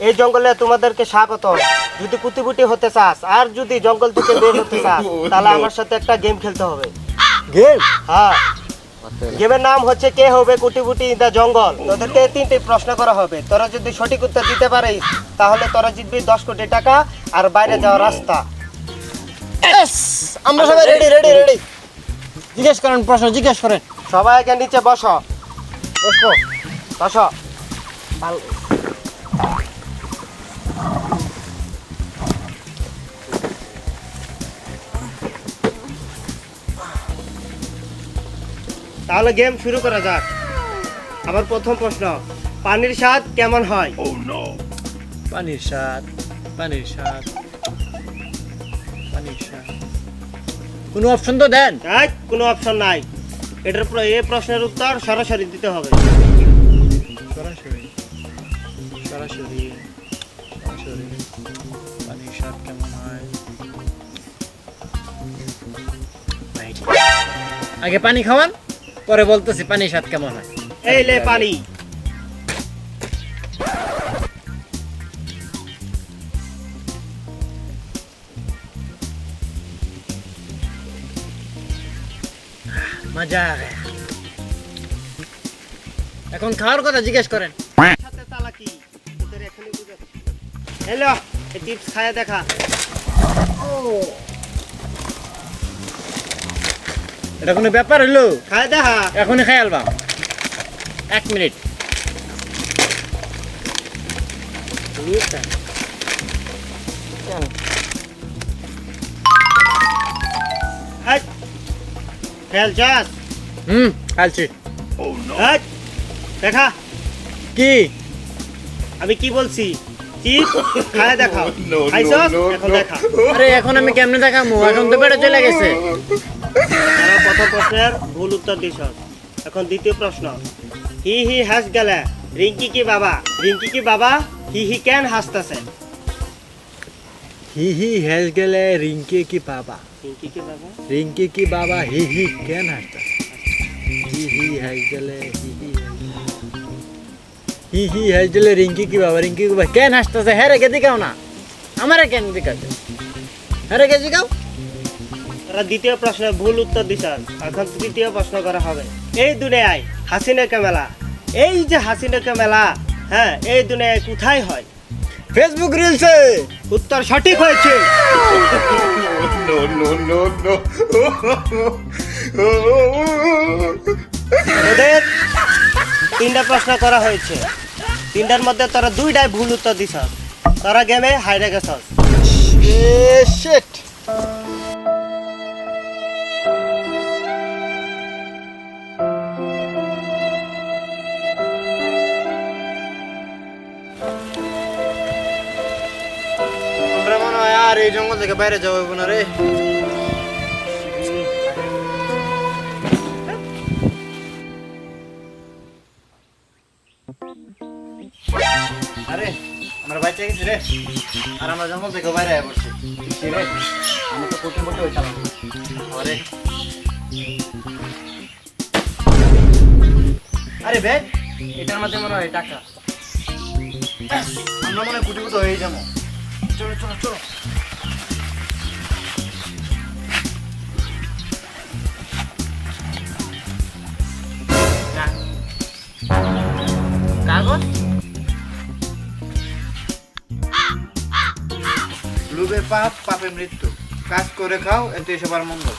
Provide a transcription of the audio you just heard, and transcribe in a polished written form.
এই জঙ্গলে তোমাদেরকে স্বাগত। যদি কুটিপুটি হতে চাস আর যদি জঙ্গল থেকে বের হতে চাস তাহলে আমার সাথে একটা গেম খেলতে হবে। গেম? হ্যাঁ, গেমের নাম হচ্ছে কে হবে কুটিপুটি ইন দ্য জঙ্গল। তোদেরকে 3টি প্রশ্ন করা হবে। তোরা যদি সঠিক উত্তর দিতে পারিস তাহলে তোরা জিতবি 10 কোটি টাকা আর বাইরে যাওয়ার রাস্তা। আমরা সবাই রেডি রেডি রেডি। জিজ্ঞেস করেন, প্রশ্ন জিজ্ঞেস করেন। সবাই এখানে নিচে বসো। বসবো? বসো। তাহলে গেম শুরু করা যাক। আমার প্রথম প্রশ্ন, পানির স্বাদ কেমন হয়? পানির স্বাদ, পানির স্বাদ, পানির স্বাদ। কোনো অপশন তো দেন। এই, কোনো অপশন নাই। এই প্রশ্নের উত্তর সরাসরি দিতে হবে। সরাসরি সরাসরি সরাসরি। পানির স্বাদ কেমন হয়? আগে পানি খাওয়ান, পরে বলতেছি পানির স্বাদ কেমন হয়। এই লে পানি। মজা। এখন খাওয়ার কথা জিজ্ঞেস করেন। সাথে চালাকি তোদের এখনই বুঝাচ্ছি। হ্যালো, এই চিপস খায়া দেখা। এটা কোনো ব্যাপার হলো? খায়া দেখা। এখনই খাই আলবাম। 1 মিনিট। এই, খেল চাস? খাইছি। এই, দেখা। কি? আমি কি বলছি? চিপস খায়া দেখাও। খাইছস? এখন দেখা। আরে এখন আমি কেমনে দেখামু? এখন তো পেটে চলে গেছে। তারা প্রথম প্রশ্নের ভুল উত্তর দিছ। এখন দ্বিতীয় প্রশ্ন, হি হি হাস গেলে রিঙ্কি কি বাবা? রিঙ্কি কি বাবা? হি হি কেন হাসতেছে? হি হি হেস গেলে রিঙ্কি কি বাবা? রিঙ্কি কি বাবা? রিঙ্কি কি বাবা হি হি কেন হাসতা? হি হি হেস গেলে হি হি হেস গেলে রিঙ্কি কি বাবা? রিঙ্কি কি বাবা কেন হাসতেছে? হ্যাঁ রে কে দিকাও না, আমারে কেন দিকাছে? হ্যাঁ রে কে দিকাও। তারা দ্বিতীয় প্রশ্নের ভুল উত্তর দিছ। এখন তৃতীয় প্রশ্ন করা হবে। এই দুনিয়ায় হাসিনা কে মেলা, এই যে হাসিনা কে মেলা, হ্যাঁ, এই দুনিয়ায় কোথায় হয়? ফেসবুক রিলসে। উত্তর সঠিক হয়েছে। তোদের 3টা প্রশ্ন করা হয়েছে। 3টার মধ্যে তোরা 2টাই ভুল উত্তর দিছ। তোরা গেমে হাইরে গেছস। শিট। আমরা মনে হয় আর এই জঙ্গল থেকে বাইরে যাওয়া হইব না রে। আরে আমরা বাইরে গেছি রে, আর আমরা জঙ্গল থেকে বাইরে আয়া পড়ছি। কি রে, আমি তো কোটে মোটে হইতাম। আরে আরে বে, এটার মধ্যে মনে হয় টাকা। আমরা মনে হয় কুটি হয়ে যাবো। চলো চলো চলো। কাগজ? লোভের পাপ, পাপে মৃত্যু। কাজ করে খাও, এতে সবার মঙ্গল।